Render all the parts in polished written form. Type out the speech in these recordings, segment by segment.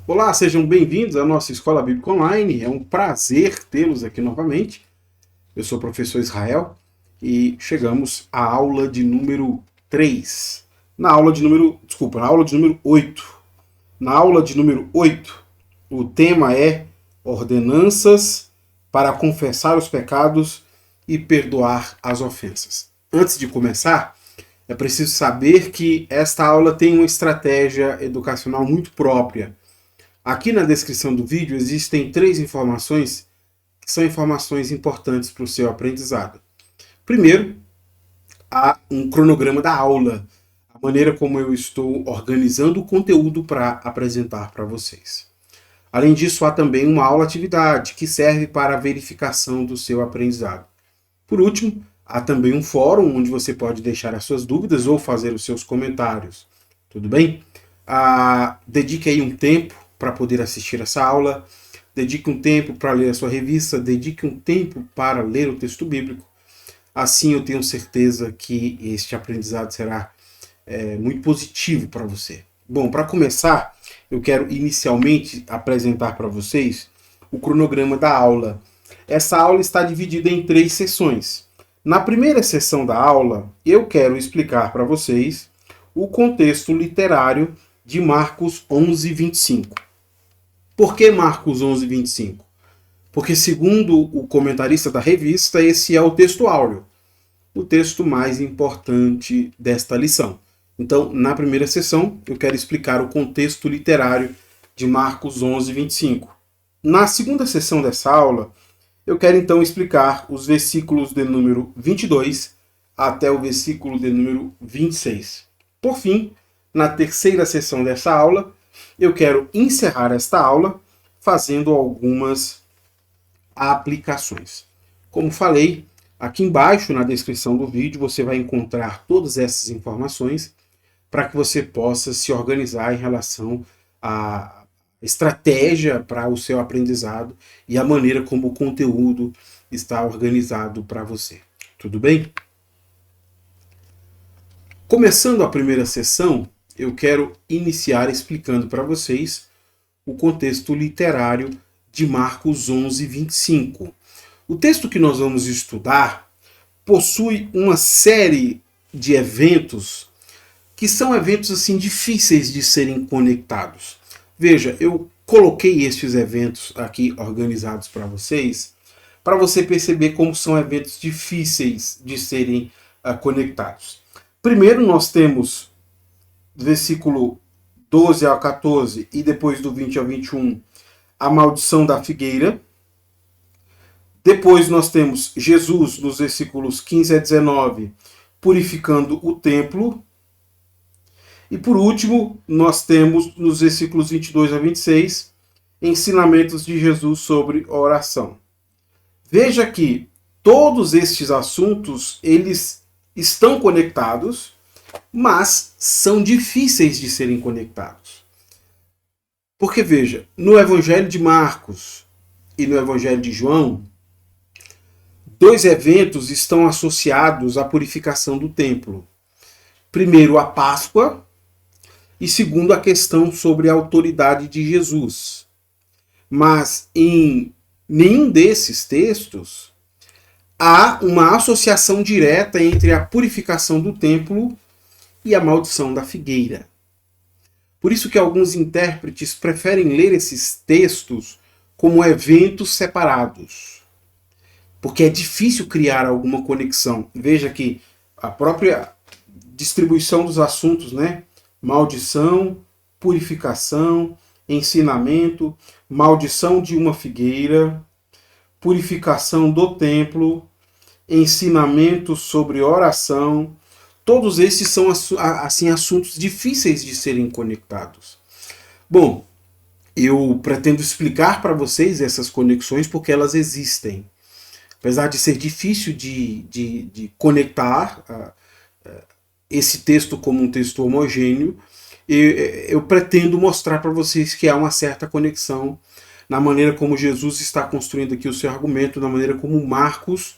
Olá, sejam bem-vindos à nossa Escola Bíblica Online. É um prazer tê-los aqui novamente. Eu sou o professor Israel e chegamos à aula de número 3. Na aula de número 8. Na aula de número 8, o tema é ordenanças para confessar os pecados e perdoar as ofensas. Antes de começar, é preciso saber que esta aula tem uma estratégia educacional muito própria. Aqui na descrição do vídeo existem 3 informações que são informações importantes para o seu aprendizado. Primeiro, há um cronograma da aula, a maneira como eu estou organizando o conteúdo para apresentar para vocês. Além disso, há também uma aula-atividade que serve para a verificação do seu aprendizado. Por último, há também um fórum onde você pode deixar as suas dúvidas ou fazer os seus comentários. Tudo bem? Dedique aí um tempo para poder assistir essa aula, dedique um tempo para ler a sua revista, dedique um tempo para ler o texto bíblico. Assim eu tenho certeza que este aprendizado será muito positivo para você. Bom, para começar, eu quero inicialmente apresentar para vocês o cronograma da aula. Essa aula está dividida em 3 sessões. Na primeira sessão da aula, eu quero explicar para vocês o contexto literário de Marcos 11, 25. Por que Marcos 11, 25? Porque, segundo o comentarista da revista, esse é o texto áureo, o texto mais importante desta lição. Então, na primeira sessão, eu quero explicar o contexto literário de Marcos 11, 25. Na segunda sessão dessa aula, eu quero então explicar os versículos de número 22 até o versículo de número 26. Por fim, na terceira sessão dessa aula, eu quero encerrar esta aula fazendo algumas aplicações. Como falei, aqui embaixo na descrição do vídeo você vai encontrar todas essas informações para que você possa se organizar em relação à estratégia para o seu aprendizado e a maneira como o conteúdo está organizado para você. Tudo bem? Começando a primeira sessão, eu quero iniciar explicando para vocês o contexto literário de Marcos 11, 25. O texto que nós vamos estudar possui uma série de eventos que são eventos assim difíceis de serem conectados. Veja, eu coloquei estes eventos aqui organizados para você perceber como são eventos difíceis de serem conectados. Primeiro nós temos versículo 12 ao 14 e depois do 20 ao 21, a maldição da figueira. Depois nós temos Jesus, nos versículos 15 a 19, purificando o templo. E por último, nós temos nos versículos 22 a 26, ensinamentos de Jesus sobre oração. Veja que todos estes assuntos, eles estão conectados, mas são difíceis de serem conectados. Porque veja, no Evangelho de Marcos e no Evangelho de João, 2 eventos estão associados à purificação do templo. Primeiro, a Páscoa, e segundo, a questão sobre a autoridade de Jesus. Mas em nenhum desses textos há uma associação direta entre a purificação do templo e a maldição da figueira. Por isso que alguns intérpretes preferem ler esses textos como eventos separados, porque é difícil criar alguma conexão. Veja que a própria distribuição dos assuntos, né? Maldição, purificação, ensinamento, maldição de uma figueira, purificação do templo, ensinamento sobre oração. Todos esses são assim assuntos difíceis de serem conectados. Bom, eu pretendo explicar para vocês essas conexões porque elas existem. Apesar de ser difícil de conectar esse texto como um texto homogêneo, eu pretendo mostrar para vocês que há uma certa conexão na maneira como Jesus está construindo aqui o seu argumento, na maneira como Marcos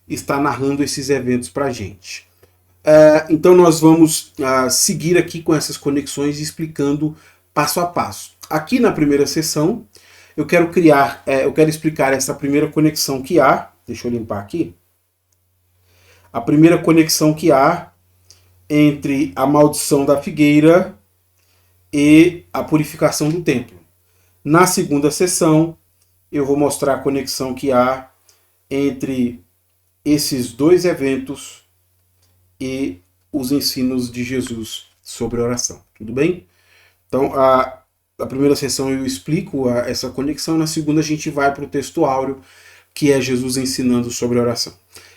está narrando esses eventos para a gente. Então nós vamos seguir aqui com essas conexões explicando passo a passo. Aqui na primeira sessão, eu quero explicar essa primeira conexão que há. Deixa eu limpar aqui. A primeira conexão que há entre a maldição da figueira e a purificação do templo. Na segunda sessão, eu vou mostrar a conexão que há entre esses dois eventos e os ensinos de Jesus sobre a oração. Tudo bem? Então, a primeira sessão eu explico essa conexão, na segunda a gente vai para o texto áureo, que é Jesus ensinando sobre a oração.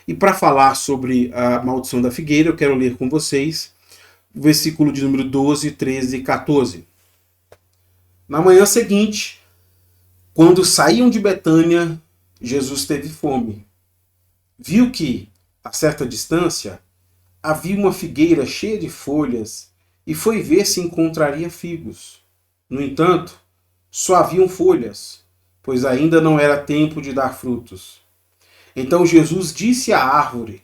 E para falar sobre a maldição da figueira, eu quero ler com vocês o versículo de número 12, 13 e 14. Na manhã seguinte, quando saíam de Betânia, Jesus teve fome. Viu que, a certa distância, havia uma figueira cheia de folhas e foi ver se encontraria figos. No entanto, só haviam folhas, pois ainda não era tempo de dar frutos. Então Jesus disse à árvore: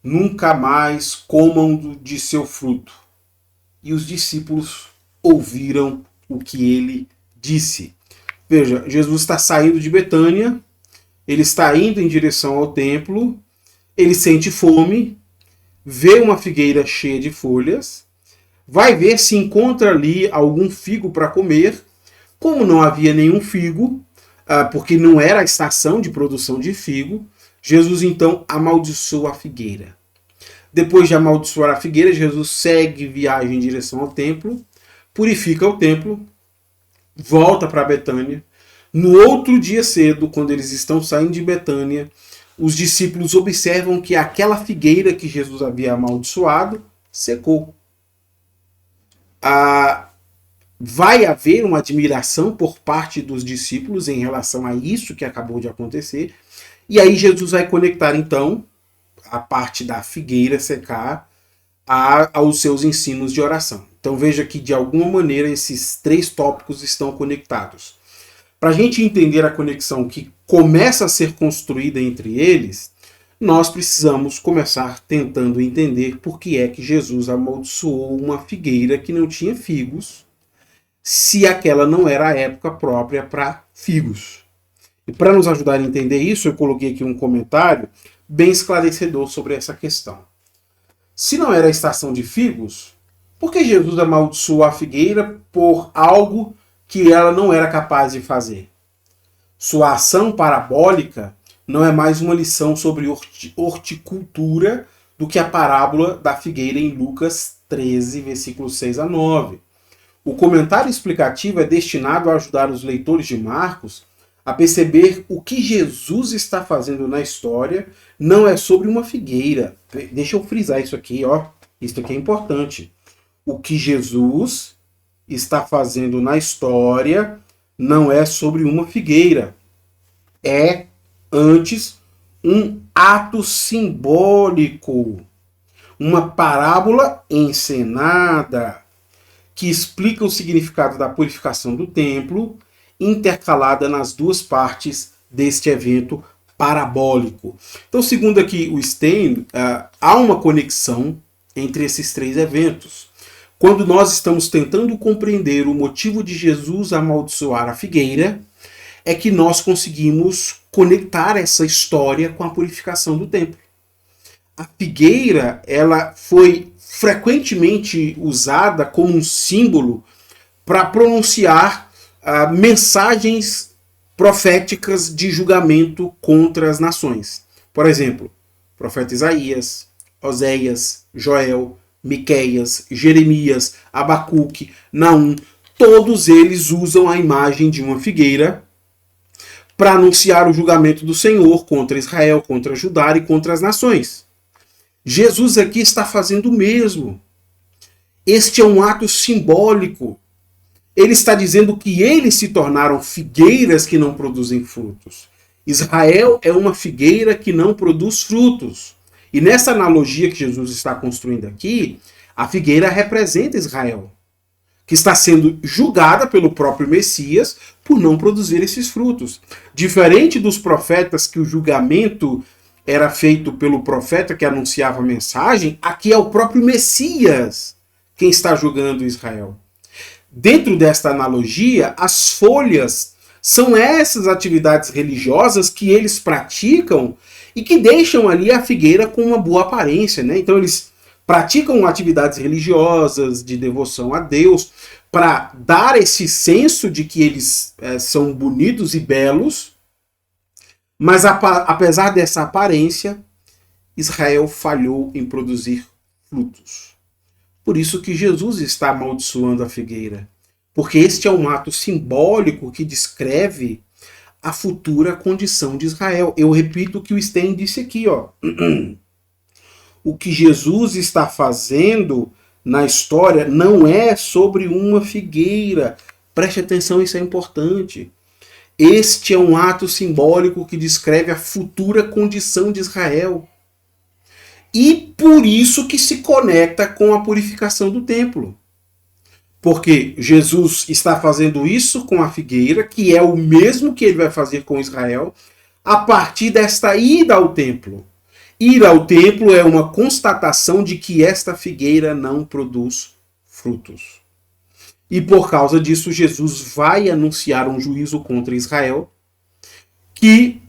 nunca mais comam de seu fruto. E os discípulos ouviram o que ele disse. Veja, Jesus está saindo de Betânia, ele está indo em direção ao templo, ele sente fome, vê uma figueira cheia de folhas, vai ver se encontra ali algum figo para comer. Como não havia nenhum figo, porque não era a estação de produção de figo, Jesus então amaldiçoa a figueira. Depois de amaldiçoar a figueira, Jesus segue viagem em direção ao templo, purifica o templo, volta para Betânia. No outro dia cedo, quando eles estão saindo de Betânia, os discípulos observam que aquela figueira que Jesus havia amaldiçoado secou. Vai haver uma admiração por parte dos discípulos em relação a isso que acabou de acontecer. E aí Jesus vai conectar então a parte da figueira secar aos seus ensinos de oração. Então veja que de alguma maneira esses três tópicos estão conectados. Para a gente entender a conexão que começa a ser construída entre eles, nós precisamos começar tentando entender por que é que Jesus amaldiçoou uma figueira que não tinha figos, se aquela não era a época própria para figos. E para nos ajudar a entender isso, eu coloquei aqui um comentário bem esclarecedor sobre essa questão. Se não era a estação de figos, por que Jesus amaldiçoou a figueira por algo que ela não era capaz de fazer? Sua ação parabólica não é mais uma lição sobre horticultura do que a parábola da figueira em Lucas 13, versículos 6 a 9. O comentário explicativo é destinado a ajudar os leitores de Marcos a perceber o que Jesus está fazendo na história não é sobre uma figueira. Deixa eu frisar isso aqui, ó. Isso aqui é importante. O que Jesus está fazendo na história não é sobre uma figueira. É, antes, um ato simbólico. Uma parábola encenada que explica o significado da purificação do templo, intercalada nas duas partes deste evento parabólico. Então, segundo aqui o Stein, há uma conexão entre esses três eventos. Quando nós estamos tentando compreender o motivo de Jesus amaldiçoar a figueira, é que nós conseguimos conectar essa história com a purificação do templo. A figueira, ela foi frequentemente usada como um símbolo para pronunciar mensagens proféticas de julgamento contra as nações. Por exemplo, o profeta Isaías, Oséias, Joel, Miqueias, Jeremias, Abacuque, Naum, todos eles usam a imagem de uma figueira para anunciar o julgamento do Senhor contra Israel, contra Judá e contra as nações. Jesus aqui está fazendo o mesmo. Este é um ato simbólico. Ele está dizendo que eles se tornaram figueiras que não produzem frutos. Israel é uma figueira que não produz frutos. E nessa analogia que Jesus está construindo aqui, a figueira representa Israel, que está sendo julgada pelo próprio Messias por não produzir esses frutos. Diferente dos profetas, que o julgamento era feito pelo profeta que anunciava a mensagem, aqui é o próprio Messias quem está julgando Israel. dentro desta analogia, as folhas são essas atividades religiosas que eles praticam e que deixam ali a figueira com uma boa aparência, né? Então eles praticam atividades religiosas de devoção a Deus para dar esse senso de que eles são bonitos e belos, mas apesar dessa aparência, Israel falhou em produzir frutos. Por isso que Jesus está amaldiçoando a figueira, porque este é um ato simbólico que descreve a futura condição de Israel. Eu repito o que o Stein disse aqui, ó. O que Jesus está fazendo na história não é sobre uma figueira. Preste atenção, isso é importante. Este é um ato simbólico que descreve a futura condição de Israel. E por isso que se conecta com a purificação do templo. Porque Jesus está fazendo isso com a figueira, que é o mesmo que ele vai fazer com Israel, a partir desta ida ao templo. Ir ao templo é uma constatação de que esta figueira não produz frutos. E por causa disso, Jesus vai anunciar um juízo contra Israel, que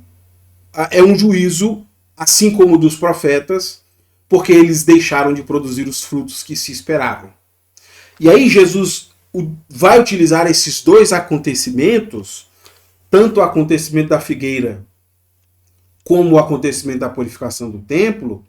é um juízo, assim como o dos profetas, porque eles deixaram de produzir os frutos que se esperavam. E aí Jesus vai utilizar esses dois acontecimentos, tanto o acontecimento da figueira como o acontecimento da purificação do templo,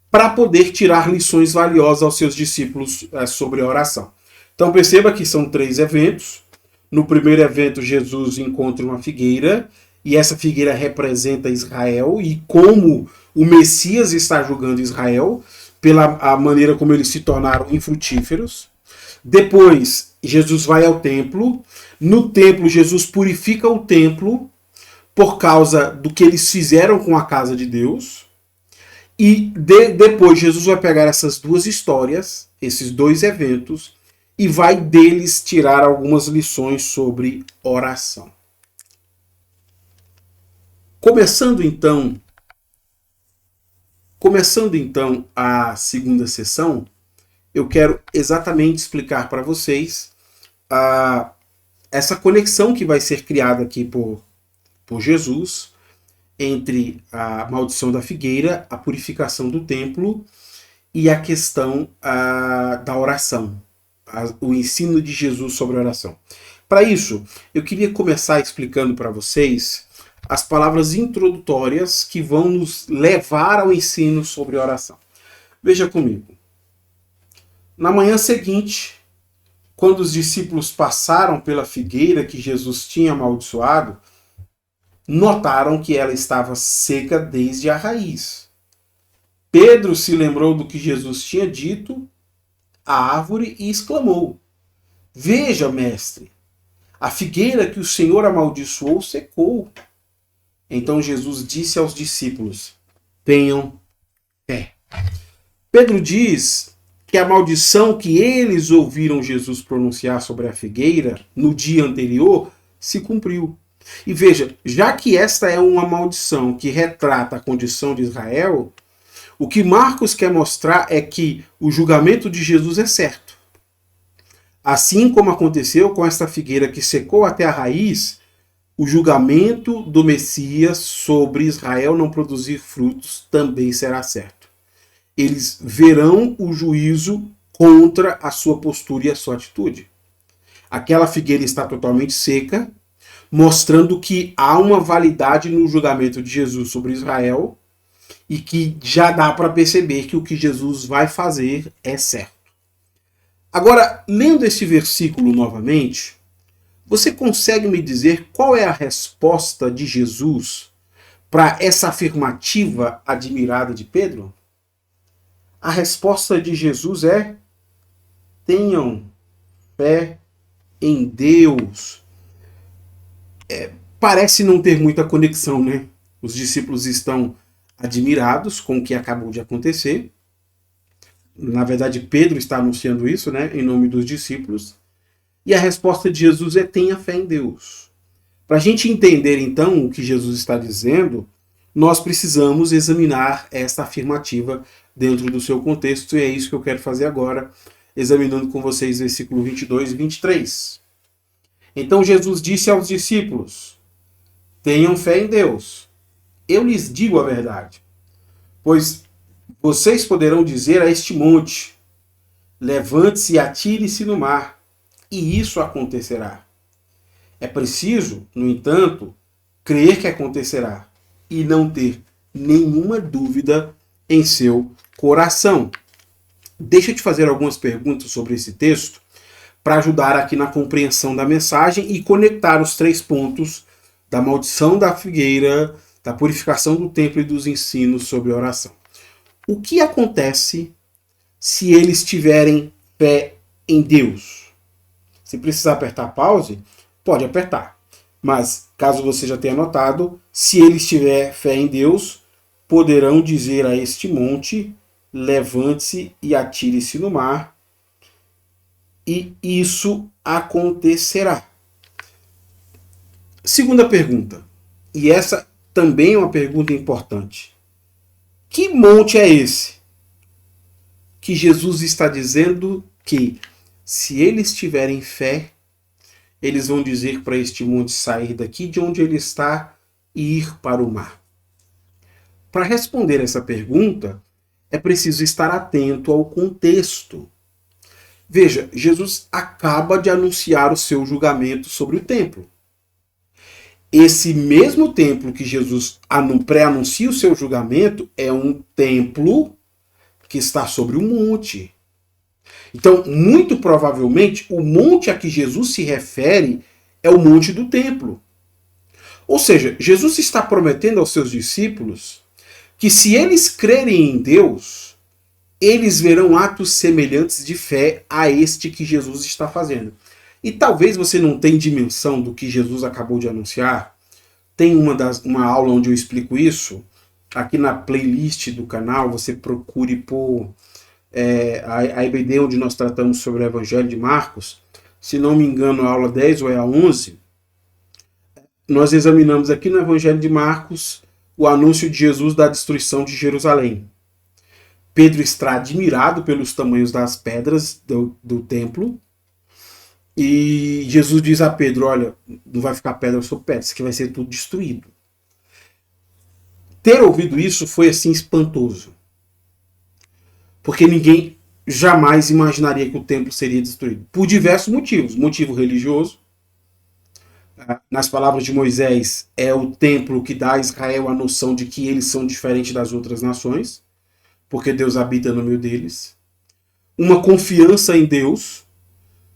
para poder tirar lições valiosas aos seus discípulos sobre a oração. Então perceba que são 3 eventos. No primeiro evento, Jesus encontra uma figueira, e essa figueira representa Israel, e como o Messias está julgando Israel, pela maneira como eles se tornaram infrutíferos. Depois, Jesus vai ao templo. No templo, Jesus purifica o templo por causa do que eles fizeram com a casa de Deus. E depois, Jesus vai pegar essas duas histórias, esses 2 eventos, e vai deles tirar algumas lições sobre oração. Começando então a segunda sessão, eu quero exatamente explicar para vocês essa conexão que vai ser criada aqui por Jesus entre a maldição da figueira, a purificação do templo e a questão da oração, o ensino de Jesus sobre a oração. Para isso, eu queria começar explicando para vocês as palavras introdutórias que vão nos levar ao ensino sobre oração. Veja comigo. Na manhã seguinte, quando os discípulos passaram pela figueira que Jesus tinha amaldiçoado, notaram que ela estava seca desde a raiz. Pedro se lembrou do que Jesus tinha dito à árvore e exclamou: "Veja, mestre, a figueira que o Senhor amaldiçoou secou." Então Jesus disse aos discípulos: "Tenham fé." Pedro diz que a maldição que eles ouviram Jesus pronunciar sobre a figueira no dia anterior se cumpriu. E veja, já que esta é uma maldição que retrata a condição de Israel, o que Marcos quer mostrar é que o julgamento de Jesus é certo. Assim como aconteceu com esta figueira que secou até a raiz, o julgamento do Messias sobre Israel não produzir frutos também será certo. Eles verão o juízo contra a sua postura e a sua atitude. Aquela figueira está totalmente seca, mostrando que há uma validade no julgamento de Jesus sobre Israel e que já dá para perceber que o que Jesus vai fazer é certo. Agora, lendo esse versículo novamente, você consegue me dizer qual é a resposta de Jesus para essa afirmativa admirada de Pedro? A resposta de Jesus é: tenham fé em Deus. Parece não ter muita conexão, né? Os discípulos estão admirados com o que acabou de acontecer. Na verdade, Pedro está anunciando isso, né, em nome dos discípulos. E a resposta de Jesus é: tenha fé em Deus. Para a gente entender, então, o que Jesus está dizendo, nós precisamos examinar esta afirmativa dentro do seu contexto, e é isso que eu quero fazer agora. examinando com vocês versículo 22 e 23. Então Jesus disse aos discípulos: tenham fé em Deus. Eu lhes digo a verdade, pois vocês poderão dizer a este monte: levante-se e atire-se no mar, e isso acontecerá. É preciso, no entanto, crer que acontecerá e não ter nenhuma dúvida em seu coração. Deixa eu te fazer algumas perguntas sobre esse texto para ajudar aqui na compreensão da mensagem e conectar os 3 pontos da maldição da figueira, da purificação do templo e dos ensinos sobre a oração. O que acontece se eles tiverem fé em Deus? Se precisar apertar pause, pode apertar. Mas, caso você já tenha notado, se eles tiverem fé em Deus, poderão dizer a este monte: levante-se e atire-se no mar, e isso acontecerá. Segunda pergunta, e essa também é uma pergunta importante. Que monte é esse que Jesus está dizendo que, se eles tiverem fé, eles vão dizer para este monte sair daqui de onde ele está e ir para o mar? Para responder essa pergunta, é preciso estar atento ao contexto. Veja, Jesus acaba de anunciar o seu julgamento sobre o templo. Esse mesmo templo que Jesus pré-anuncia o seu julgamento é um templo que está sobre um monte. Então, muito provavelmente, o monte a que Jesus se refere é o monte do templo. Ou seja, Jesus está prometendo aos seus discípulos que, se eles crerem em Deus, eles verão atos semelhantes de fé a este que Jesus está fazendo. E talvez você não tenha dimensão do que Jesus acabou de anunciar. Tem uma aula onde eu explico isso. Aqui na playlist do canal, você procure por a IBD, onde nós tratamos sobre o Evangelho de Marcos. Se não me engano, a aula 10 ou é a 11. Nós examinamos aqui no Evangelho de Marcos o anúncio de Jesus da destruição de Jerusalém. Pedro está admirado pelos tamanhos das pedras do templo. E Jesus diz a Pedro: olha, não vai ficar pedra sobre pedra, isso aqui vai ser tudo destruído. Ter ouvido isso foi assim espantoso. Porque ninguém jamais imaginaria que o templo seria destruído. Por diversos motivos. Motivo religioso. Nas palavras de Moisés, é o templo que dá a Israel a noção de que eles são diferentes das outras nações, porque Deus habita no meio deles. Uma confiança em Deus,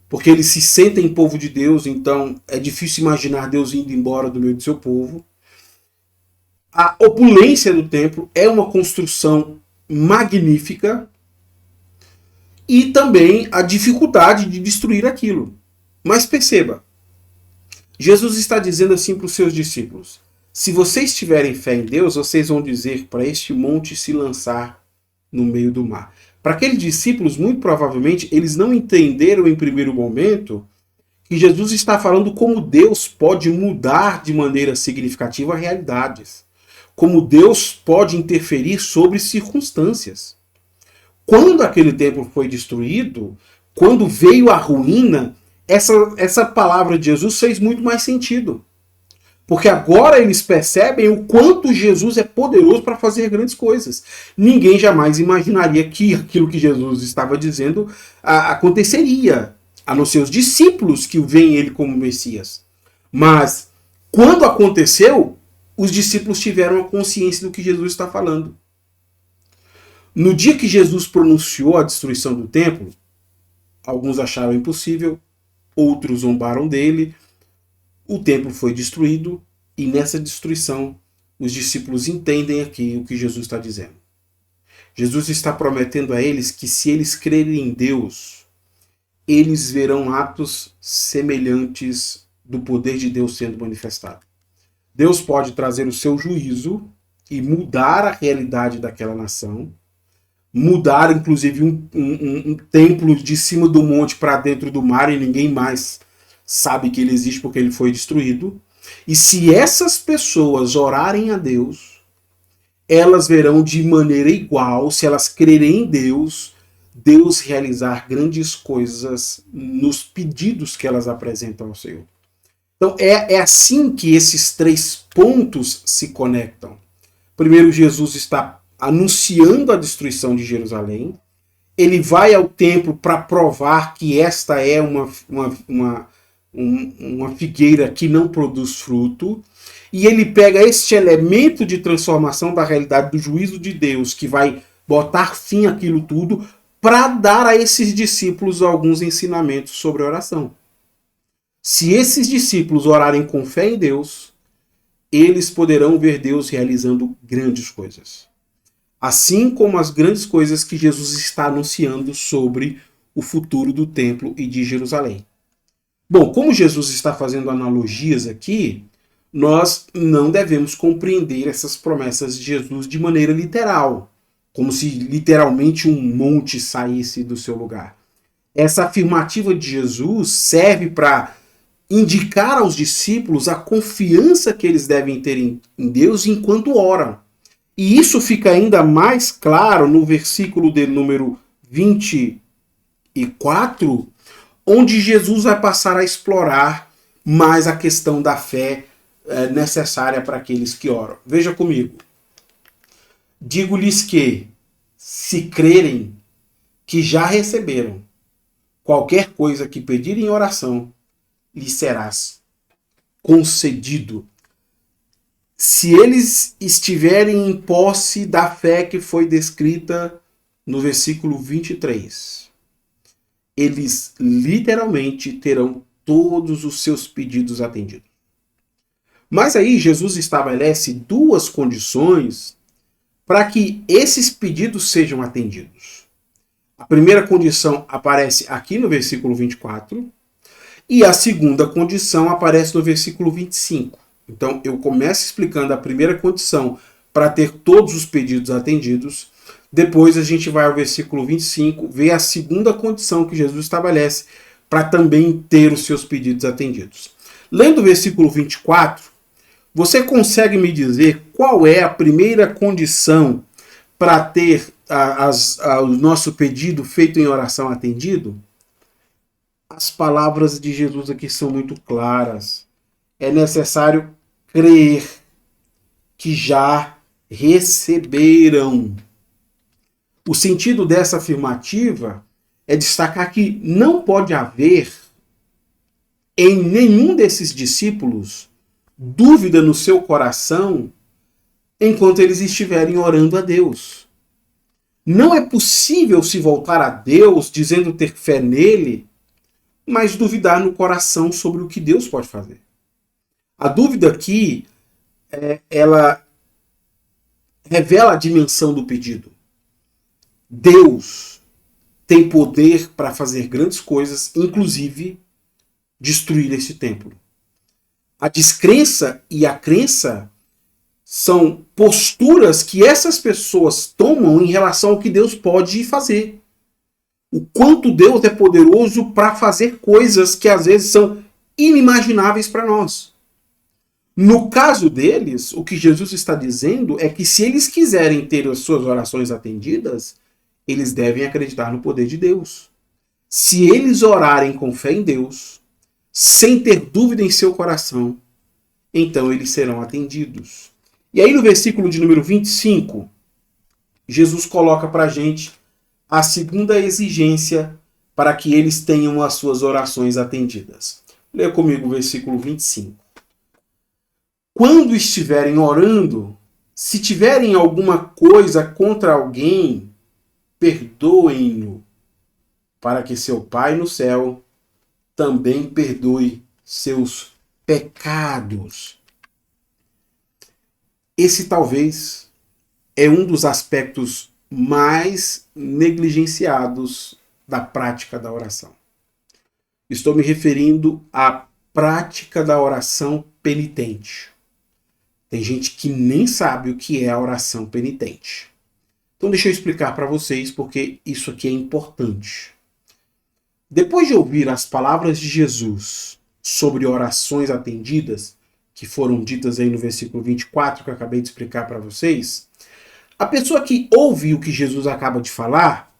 porque eles se sentem povo de Deus, então é difícil imaginar Deus indo embora do meio do seu povo. A opulência do templo é uma construção magnífica, e também a dificuldade de destruir aquilo. Mas perceba, Jesus está dizendo assim para os seus discípulos: se vocês tiverem fé em Deus, vocês vão dizer para este monte se lançar no meio do mar. Para aqueles discípulos, muito provavelmente, eles não entenderam em primeiro momento que Jesus está falando como Deus pode mudar de maneira significativa realidades. Como Deus pode interferir sobre circunstâncias. Quando aquele templo foi destruído, quando veio a ruína, essa palavra de Jesus fez muito mais sentido. Porque agora eles percebem o quanto Jesus é poderoso para fazer grandes coisas. Ninguém jamais imaginaria que aquilo que Jesus estava dizendo aconteceria, a não ser os discípulos que veem ele como Messias. Mas, quando aconteceu, os discípulos tiveram a consciência do que Jesus está falando. No dia que Jesus pronunciou a destruição do templo, alguns acharam impossível, outros zombaram dele. O templo foi destruído e nessa destruição os discípulos entendem aqui o que Jesus está dizendo. Jesus está prometendo a eles que, se eles crerem em Deus, eles verão atos semelhantes do poder de Deus sendo manifestado. Deus pode trazer o seu juízo e mudar a realidade daquela nação, mudar inclusive um templo de cima do monte para dentro do mar e ninguém mais sabe que ele existe porque ele foi destruído. E se essas pessoas orarem a Deus, elas verão de maneira igual, se elas crerem em Deus, Deus realizar grandes coisas nos pedidos que elas apresentam ao Senhor. Então é assim que esses três pontos se conectam. Primeiro, Jesus está anunciando a destruição de Jerusalém. Ele vai ao templo para provar que esta é uma figueira que não produz fruto. E ele pega este elemento de transformação da realidade do juízo de Deus, que vai botar fim àquilo tudo, para dar a esses discípulos alguns ensinamentos sobre oração. Se esses discípulos orarem com fé em Deus, eles poderão ver Deus realizando grandes coisas. Assim como as grandes coisas que Jesus está anunciando sobre o futuro do templo e de Jerusalém. Bom, como Jesus está fazendo analogias aqui, nós não devemos compreender essas promessas de Jesus de maneira literal, como se literalmente um monte saísse do seu lugar. Essa afirmativa de Jesus serve para indicar aos discípulos a confiança que eles devem ter em Deus enquanto oram. E isso fica ainda mais claro no versículo de número 24, onde Jesus vai passar a explorar mais a questão da fé necessária para aqueles que oram. Veja comigo. Digo-lhes que, se crerem que já receberam qualquer coisa que pedirem em oração, lhes serás concedido. Se eles estiverem em posse da fé que foi descrita no versículo 23, eles literalmente terão todos os seus pedidos atendidos. Mas aí Jesus estabelece duas condições para que esses pedidos sejam atendidos. A primeira condição aparece aqui no versículo 24 e a segunda condição aparece no versículo 25. Então eu começo explicando a primeira condição para ter todos os pedidos atendidos. Depois a gente vai ao versículo 25, ver a segunda condição que Jesus estabelece para também ter os seus pedidos atendidos. Lendo o versículo 24, você consegue me dizer qual é a primeira condição para ter o nosso pedido feito em oração atendido? As palavras de Jesus aqui são muito claras. É necessário crer que já receberam. O sentido dessa afirmativa é destacar que não pode haver em nenhum desses discípulos dúvida no seu coração enquanto eles estiverem orando a Deus. Não é possível se voltar a Deus dizendo ter fé nele, mas duvidar no coração sobre o que Deus pode fazer. A dúvida aqui, ela revela a dimensão do pedido. Deus tem poder para fazer grandes coisas, inclusive destruir esse templo. A descrença e a crença são posturas que essas pessoas tomam em relação ao que Deus pode fazer. O quanto Deus é poderoso para fazer coisas que às vezes são inimagináveis para nós. No caso deles, o que Jesus está dizendo é que se eles quiserem ter as suas orações atendidas, eles devem acreditar no poder de Deus. Se eles orarem com fé em Deus, sem ter dúvida em seu coração, então eles serão atendidos. E aí no versículo de número 25, Jesus coloca para a gente a segunda exigência para que eles tenham as suas orações atendidas. Leia comigo o versículo 25. Quando estiverem orando, se tiverem alguma coisa contra alguém, perdoem-no, para que seu Pai no céu também perdoe seus pecados. Esse talvez é um dos aspectos mais negligenciados da prática da oração. Estou me referindo à prática da oração penitente. Tem gente que nem sabe o que é a oração penitente. Então deixa eu explicar para vocês porque isso aqui é importante. Depois de ouvir as palavras de Jesus sobre orações atendidas, que foram ditas aí no versículo 24, que eu acabei de explicar para vocês, a pessoa que ouve o que Jesus acaba de falar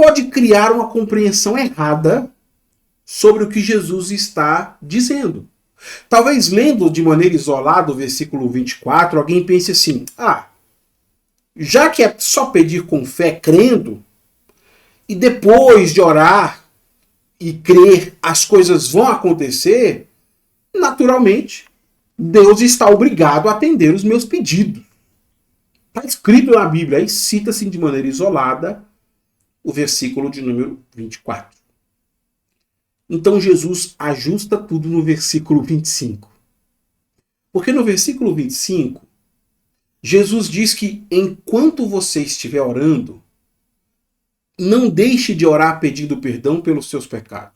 pode criar uma compreensão errada sobre o que Jesus está dizendo. Talvez lendo de maneira isolada o versículo 24, alguém pense assim: já que é só pedir com fé, crendo, e depois de orar e crer, as coisas vão acontecer, naturalmente, Deus está obrigado a atender os meus pedidos. Está escrito na Bíblia, aí cita-se de maneira isolada o versículo de número 24. Então Jesus ajusta tudo no versículo 25. Porque no versículo 25, Jesus diz que enquanto você estiver orando, não deixe de orar pedindo perdão pelos seus pecados.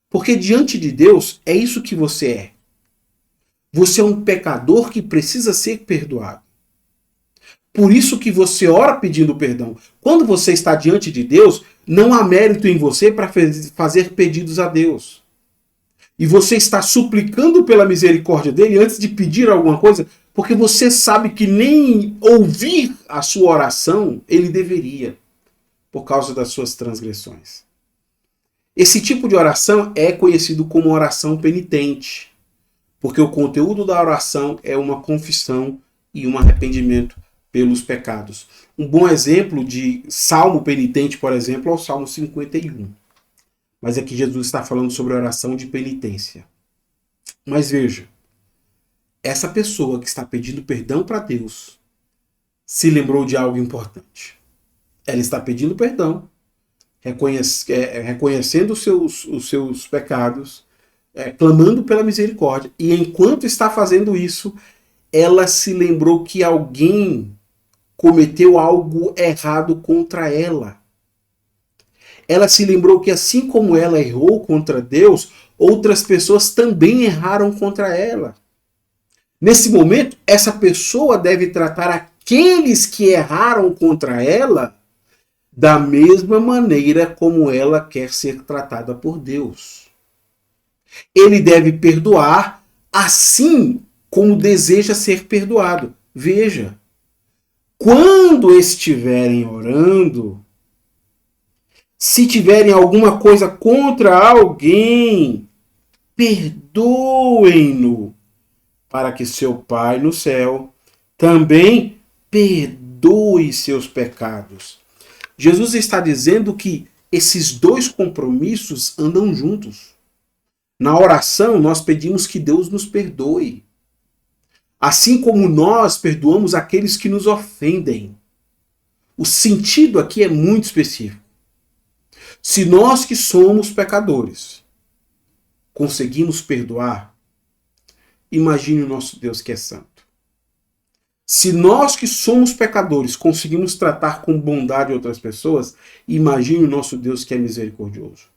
Porque diante de Deus é isso que você é. Você é um pecador que precisa ser perdoado. Por isso que você ora pedindo perdão. Quando você está diante de Deus, não há mérito em você para fazer pedidos a Deus. E você está suplicando pela misericórdia dele antes de pedir alguma coisa, porque você sabe que nem ouvir a sua oração ele deveria, por causa das suas transgressões. Esse tipo de oração é conhecido como oração penitente, porque o conteúdo da oração é uma confissão e um arrependimento pelos pecados. Um bom exemplo de salmo penitente, por exemplo, é o Salmo 51. Mas aqui Jesus está falando sobre oração de penitência. Mas veja, essa pessoa que está pedindo perdão para Deus se lembrou de algo importante. Ela está pedindo perdão, reconhecendo os seus pecados, clamando pela misericórdia. E enquanto está fazendo isso, ela se lembrou que alguém cometeu algo errado contra ela. Ela se lembrou que assim como ela errou contra Deus, outras pessoas também erraram contra ela. Nesse momento, essa pessoa deve tratar aqueles que erraram contra ela da mesma maneira como ela quer ser tratada por Deus. Ele deve perdoar assim como deseja ser perdoado. Veja, quando estiverem orando, se tiverem alguma coisa contra alguém, perdoem-no, para que seu Pai no céu também perdoe seus pecados. Jesus está dizendo que esses dois compromissos andam juntos. Na oração, nós pedimos que Deus nos perdoe. Assim como nós perdoamos aqueles que nos ofendem. O sentido aqui é muito específico. Se nós que somos pecadores conseguimos perdoar, imagine o nosso Deus que é santo. Se nós que somos pecadores conseguimos tratar com bondade outras pessoas, imagine o nosso Deus que é misericordioso.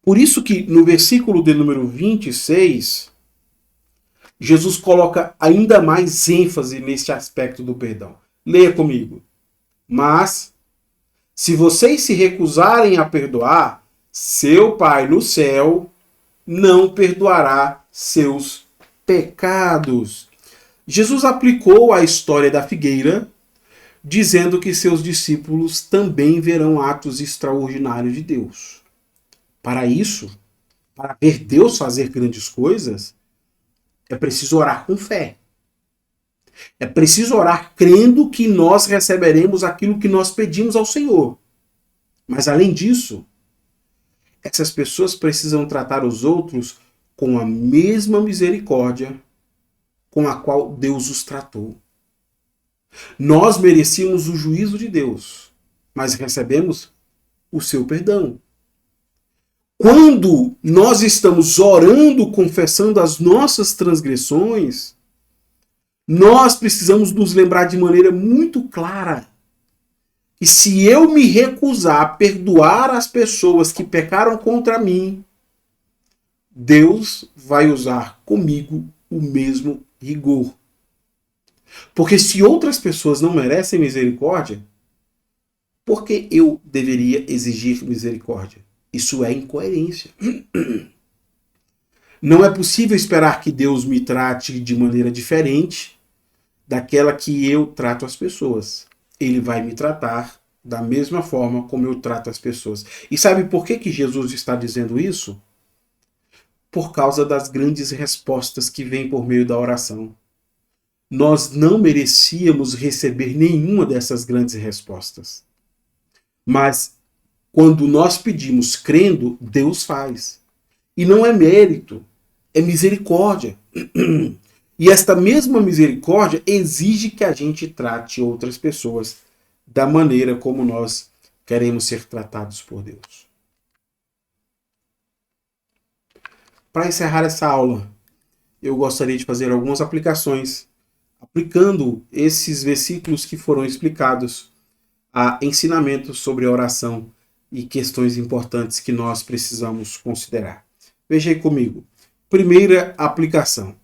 Por isso que no versículo de número 26, Jesus coloca ainda mais ênfase neste aspecto do perdão. Leia comigo. Mas, se vocês se recusarem a perdoar, seu Pai no céu não perdoará seus pecados. Jesus aplicou a história da figueira, dizendo que seus discípulos também verão atos extraordinários de Deus. Para isso, para ver Deus fazer grandes coisas, é preciso orar com fé. É preciso orar crendo que nós receberemos aquilo que nós pedimos ao Senhor. Mas além disso, essas pessoas precisam tratar os outros com a mesma misericórdia com a qual Deus os tratou. Nós merecíamos o juízo de Deus, mas recebemos o seu perdão. Quando nós estamos orando, confessando as nossas transgressões, nós precisamos nos lembrar de maneira muito clara que se eu me recusar a perdoar as pessoas que pecaram contra mim, Deus vai usar comigo o mesmo rigor. Porque se outras pessoas não merecem misericórdia, por que eu deveria exigir misericórdia? Isso é incoerência. Não é possível esperar que Deus me trate de maneira diferente daquela que eu trato as pessoas. Ele vai me tratar da mesma forma como eu trato as pessoas. E sabe por que que Jesus está dizendo isso? Por causa das grandes respostas que vêm por meio da oração. Nós não merecíamos receber nenhuma dessas grandes respostas. Mas quando nós pedimos crendo, Deus faz. E não é mérito, é misericórdia. E esta mesma misericórdia exige que a gente trate outras pessoas da maneira como nós queremos ser tratados por Deus. Para encerrar essa aula, eu gostaria de fazer algumas aplicações, aplicando esses versículos que foram explicados a ensinamentos sobre a oração e questões importantes que nós precisamos considerar. Veja aí comigo. Primeira aplicação.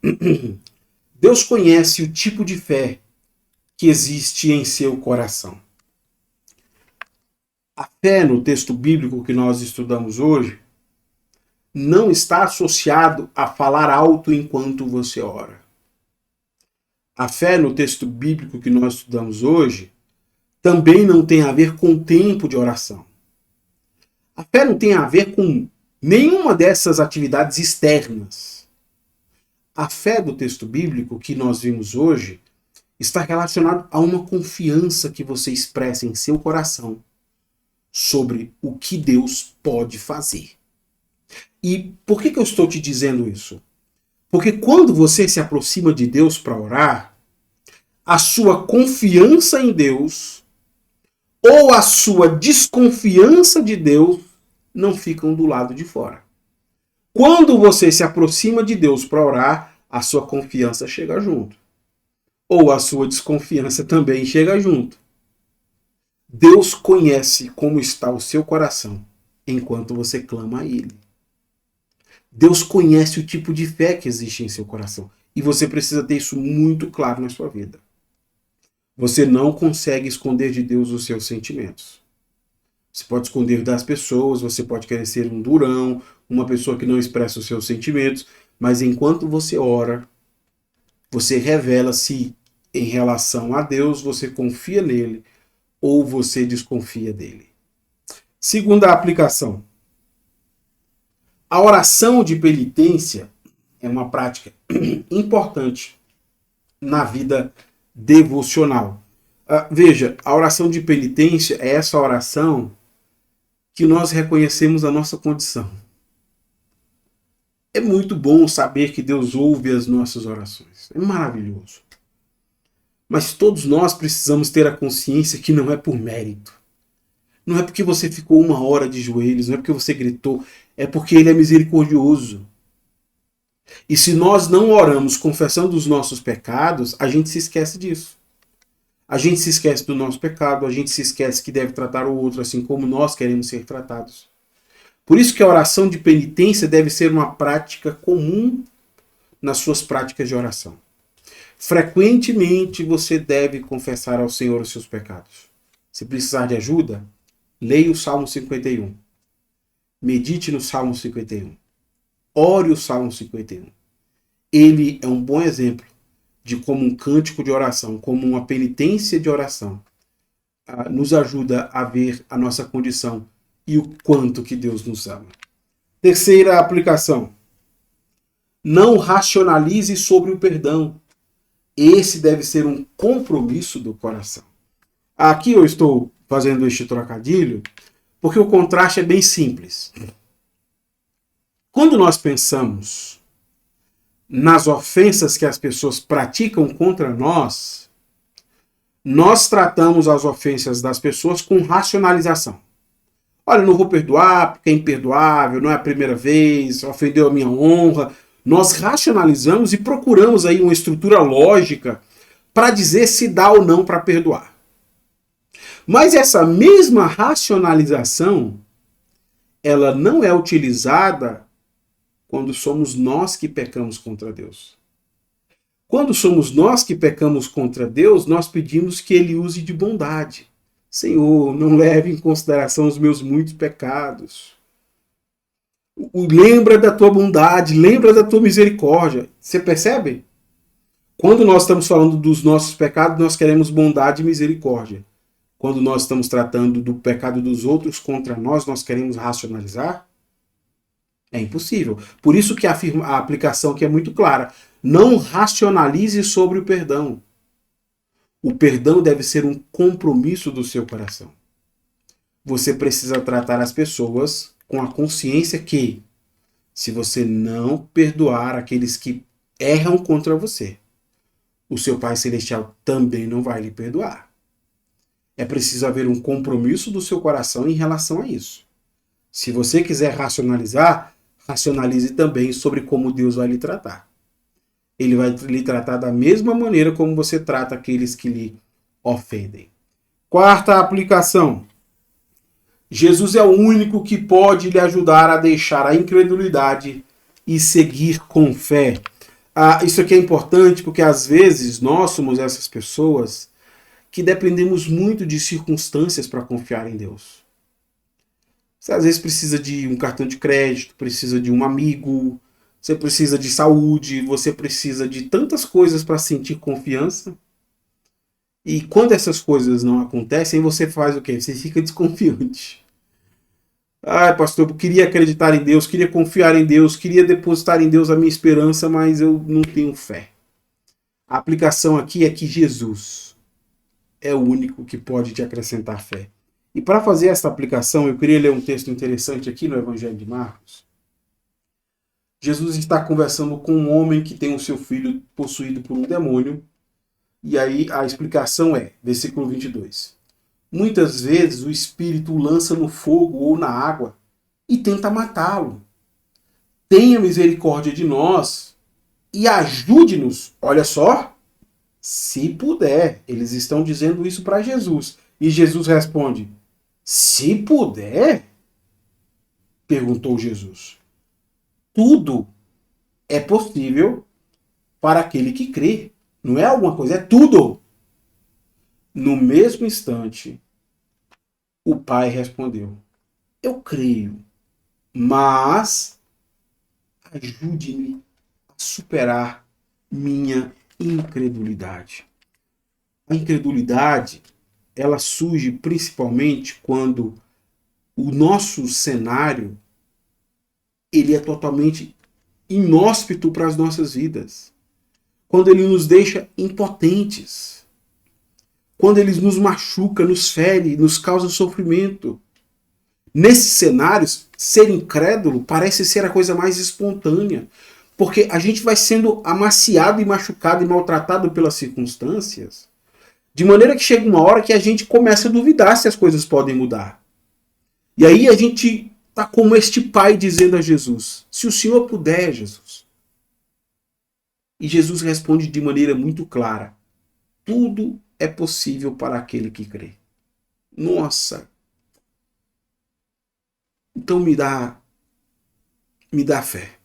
Deus conhece o tipo de fé que existe em seu coração. A fé no texto bíblico que nós estudamos hoje não está associado a falar alto enquanto você ora. A fé no texto bíblico que nós estudamos hoje também não tem a ver com tempo de oração. A fé não tem a ver com nenhuma dessas atividades externas. A fé do texto bíblico que nós vimos hoje está relacionada a uma confiança que você expressa em seu coração sobre o que Deus pode fazer. E por que eu estou te dizendo isso? Porque quando você se aproxima de Deus para orar, a sua confiança em Deus ou a sua desconfiança de Deus não ficam do lado de fora. Quando você se aproxima de Deus para orar, a sua confiança chega junto. Ou a sua desconfiança também chega junto. Deus conhece como está o seu coração enquanto você clama a Ele. Deus conhece o tipo de fé que existe em seu coração. E você precisa ter isso muito claro na sua vida. Você não consegue esconder de Deus os seus sentimentos. Você pode esconder das pessoas, você pode querer ser um durão, uma pessoa que não expressa os seus sentimentos, mas enquanto você ora, você revela se em relação a Deus você confia nele ou você desconfia dele. Segunda aplicação. A oração de penitência é uma prática importante na vida devocional. Veja, a oração de penitência é essa oração que nós reconhecemos a nossa condição. É muito bom saber que Deus ouve as nossas orações. É maravilhoso. Mas todos nós precisamos ter a consciência que não é por mérito. Não é porque você ficou 1 hora de joelhos, não é porque você gritou, é porque Ele é misericordioso. E se nós não oramos confessando os nossos pecados, a gente se esquece disso. A gente se esquece do nosso pecado, a gente se esquece que deve tratar o outro assim como nós queremos ser tratados. Por isso que a oração de penitência deve ser uma prática comum nas suas práticas de oração. Frequentemente você deve confessar ao Senhor os seus pecados. Se precisar de ajuda, leia o Salmo 51. Medite no Salmo 51. Ore o Salmo 51. Ele é um bom exemplo de como um cântico de oração, como uma penitência de oração, nos ajuda a ver a nossa condição e o quanto que Deus nos ama. Terceira aplicação. Não racionalize sobre o perdão. Esse deve ser um compromisso do coração. Aqui eu estou fazendo este trocadilho porque o contraste é bem simples. Quando nós pensamos nas ofensas que as pessoas praticam contra nós, nós tratamos as ofensas das pessoas com racionalização. Olha, eu não vou perdoar porque é imperdoável, não é a primeira vez, ofendeu a minha honra. Nós racionalizamos e procuramos aí uma estrutura lógica para dizer se dá ou não para perdoar. Mas essa mesma racionalização, ela não é utilizada quando somos nós que pecamos contra Deus. Quando somos nós que pecamos contra Deus, nós pedimos que Ele use de bondade. Senhor, não leve em consideração os meus muitos pecados. Lembra da tua bondade, lembra da tua misericórdia. Você percebe? Quando nós estamos falando dos nossos pecados, nós queremos bondade e misericórdia. quando nós estamos tratando do pecado dos outros contra nós, nós queremos racionalizar? É impossível. Por isso que a aplicação aqui é muito clara. Não racionalize sobre o perdão. O perdão deve ser um compromisso do seu coração. Você precisa tratar as pessoas com a consciência que, se você não perdoar aqueles que erram contra você, o seu Pai Celestial também não vai lhe perdoar. É preciso haver um compromisso do seu coração em relação a isso. Se você quiser racionalizar, racionalize também sobre como Deus vai lhe tratar. Ele vai lhe tratar da mesma maneira como você trata aqueles que lhe ofendem. Quarta aplicação. Jesus é o único que pode lhe ajudar a deixar a incredulidade e seguir com fé. Isso aqui é importante porque às vezes nós somos essas pessoas que dependemos muito de circunstâncias para confiar em Deus. Você às vezes precisa de um cartão de crédito, precisa de um amigo, você precisa de saúde, você precisa de tantas coisas para sentir confiança. E quando essas coisas não acontecem, você faz o quê? Você fica desconfiante. Ai, pastor, eu queria acreditar em Deus, queria confiar em Deus, queria depositar em Deus a minha esperança, mas eu não tenho fé. A aplicação aqui é que Jesus é o único que pode te acrescentar fé. E para fazer essa aplicação, eu queria ler um texto interessante aqui no Evangelho de Marcos. Jesus está conversando com um homem que tem o seu filho possuído por um demônio. E aí a explicação é, versículo 22. Muitas vezes o espírito o lança no fogo ou na água e tenta matá-lo. Tenha misericórdia de nós e ajude-nos. Olha só, se puder. Eles estão dizendo isso para Jesus. E Jesus responde, se puder? Perguntou Jesus. Tudo é possível para aquele que crê. Não é alguma coisa, é tudo. No mesmo instante, o pai respondeu, eu creio, mas ajude-me a superar minha incredulidade. A incredulidade, ela surge principalmente quando o nosso cenário ele é totalmente inóspito para as nossas vidas. Quando ele nos deixa impotentes. Quando ele nos machuca, nos fere, nos causa sofrimento. Nesses cenários, ser incrédulo parece ser a coisa mais espontânea. Porque a gente vai sendo amaciado e machucado e maltratado pelas circunstâncias. De maneira que chega uma hora que a gente começa a duvidar se as coisas podem mudar. E aí a gente está como este pai dizendo a Jesus, se o Senhor puder, Jesus. E Jesus responde de maneira muito clara, tudo é possível para aquele que crê. Nossa! Então me dá fé.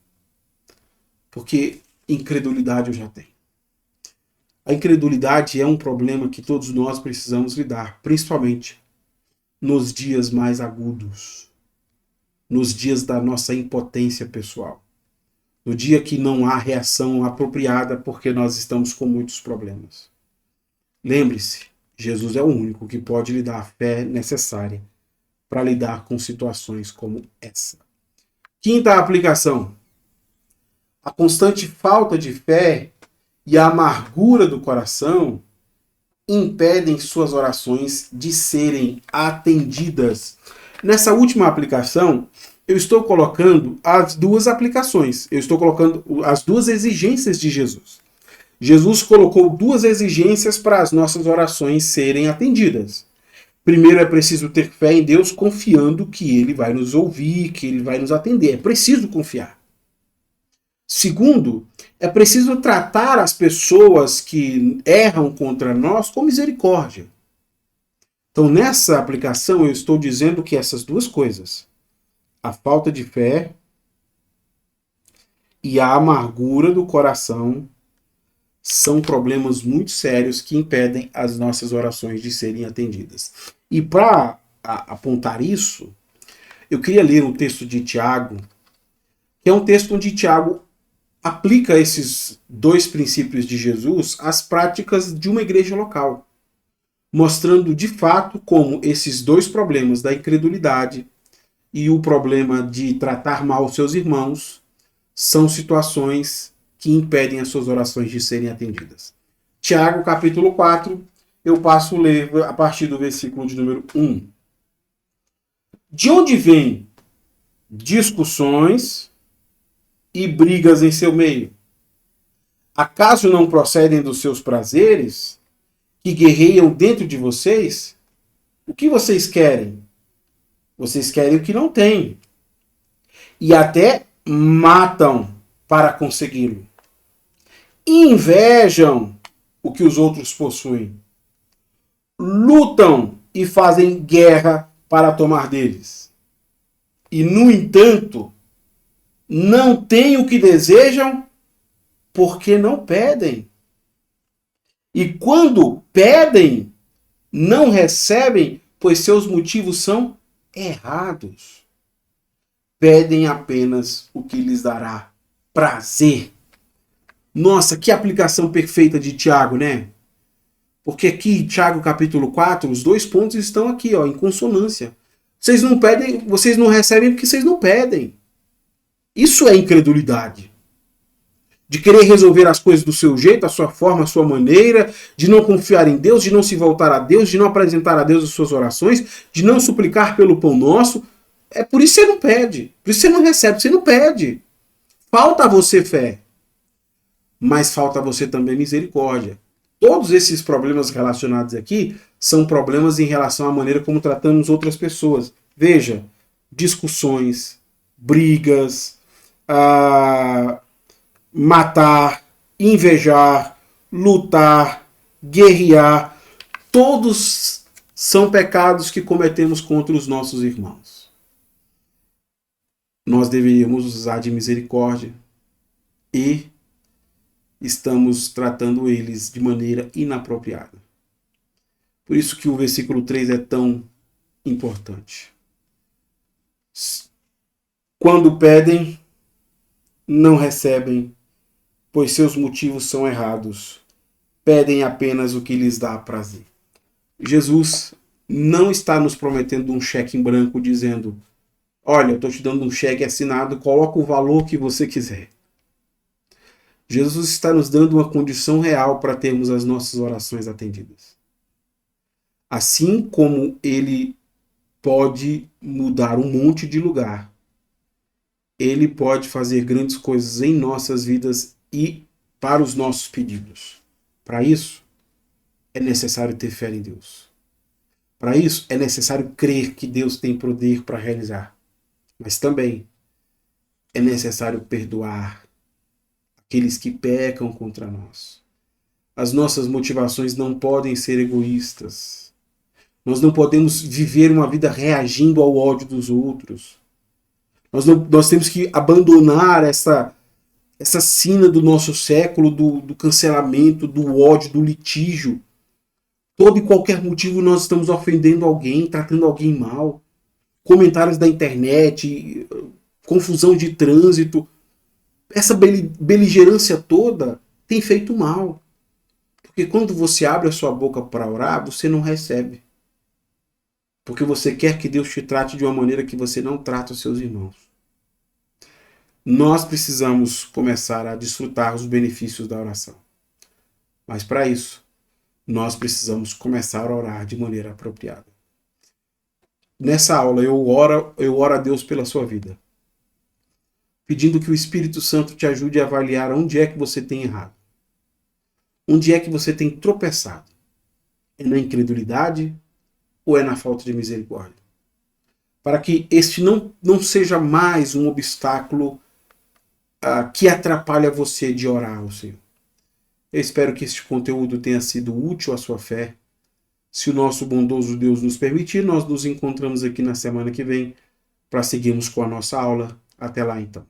Porque incredulidade eu já tenho. A incredulidade é um problema que todos nós precisamos lidar, principalmente nos dias mais agudos, nos dias da nossa impotência pessoal, no dia que não há reação apropriada porque nós estamos com muitos problemas. Lembre-se, Jesus é o único que pode lhe dar a fé necessária para lidar com situações como essa. Quinta aplicação. A constante falta de fé e a amargura do coração impedem suas orações de serem atendidas. Nessa última aplicação, eu estou colocando as duas aplicações. Eu estou colocando as duas exigências de Jesus. Jesus colocou duas exigências para as nossas orações serem atendidas. Primeiro, é preciso ter fé em Deus, confiando que Ele vai nos ouvir, que Ele vai nos atender. É preciso confiar. Segundo, é preciso tratar as pessoas que erram contra nós com misericórdia. Então, nessa aplicação, eu estou dizendo que essas duas coisas, a falta de fé e a amargura do coração, são problemas muito sérios que impedem as nossas orações de serem atendidas. E para apontar isso, eu queria ler um texto de Tiago, que é um texto onde Tiago aplica esses dois princípios de Jesus às práticas de uma igreja local. mostrando de fato como esses dois problemas da incredulidade e o problema de tratar mal os seus irmãos são situações que impedem as suas orações de serem atendidas. Tiago, capítulo 4, eu passo a ler a partir do versículo de número 1. De onde vêm discussões e brigas em seu meio? Acaso não procedem dos seus prazeres que guerreiam dentro de vocês? O que vocês querem? Vocês querem o que não têm. E até matam para consegui-lo. Invejam o que os outros possuem. Lutam e fazem guerra para tomar deles. E, no entanto, não têm o que desejam porque não pedem. E quando pedem, não recebem, pois seus motivos são errados. Pedem apenas o que lhes dará prazer. Nossa, que aplicação perfeita de Tiago, né? Porque aqui, Tiago capítulo 4, os dois pontos estão aqui, ó, em consonância. Vocês não pedem, vocês não recebem porque vocês não pedem. Isso é incredulidade. De querer resolver as coisas do seu jeito, a sua forma, a sua maneira, de não confiar em Deus, de não se voltar a Deus, de não apresentar a Deus as suas orações, de não suplicar pelo pão nosso. É por isso que você não pede, por isso que você não recebe, você não pede. Falta a você fé, mas falta a você também misericórdia. Todos esses problemas relacionados aqui são problemas em relação à maneira como tratamos outras pessoas. Veja, discussões, brigas, matar, invejar, lutar, guerrear, todos são pecados que cometemos contra os nossos irmãos. Nós deveríamos usar de misericórdia e estamos tratando eles de maneira inapropriada. Por isso que o versículo 3 é tão importante. Quando pedem, não recebem, pois seus motivos são errados. Pedem apenas o que lhes dá prazer. Jesus não está nos prometendo um cheque em branco dizendo: olha, eu estou te dando um cheque assinado, coloca o valor que você quiser. Jesus está nos dando uma condição real para termos as nossas orações atendidas. Assim como ele pode mudar um monte de lugar, ele pode fazer grandes coisas em nossas vidas e para os nossos pedidos. Para isso, é necessário ter fé em Deus. Para isso, é necessário crer que Deus tem poder para realizar. Mas também é necessário perdoar aqueles que pecam contra nós. As nossas motivações não podem ser egoístas. Nós não podemos viver uma vida reagindo ao ódio dos outros. Nós temos que abandonar essa sina do nosso século, do cancelamento, do ódio, do litígio. Todo e qualquer motivo nós estamos ofendendo alguém, tratando alguém mal. Comentários da internet, confusão de trânsito. Essa beligerância toda tem feito mal. Porque quando você abre a sua boca para orar, você não recebe. Porque você quer que Deus te trate de uma maneira que você não trata os seus irmãos. Nós precisamos começar a desfrutar os benefícios da oração. Mas para isso, nós precisamos começar a orar de maneira apropriada. Nessa aula eu oro a Deus pela sua vida, pedindo que o Espírito Santo te ajude a avaliar onde é que você tem errado. Onde é que você tem tropeçado? É na incredulidade ou é na falta de misericórdia? Para que este não seja mais um obstáculo que atrapalha você de orar ao Senhor. Eu espero que este conteúdo tenha sido útil à sua fé. Se o nosso bondoso Deus nos permitir, nós nos encontramos aqui na semana que vem para seguirmos com a nossa aula. Até lá então.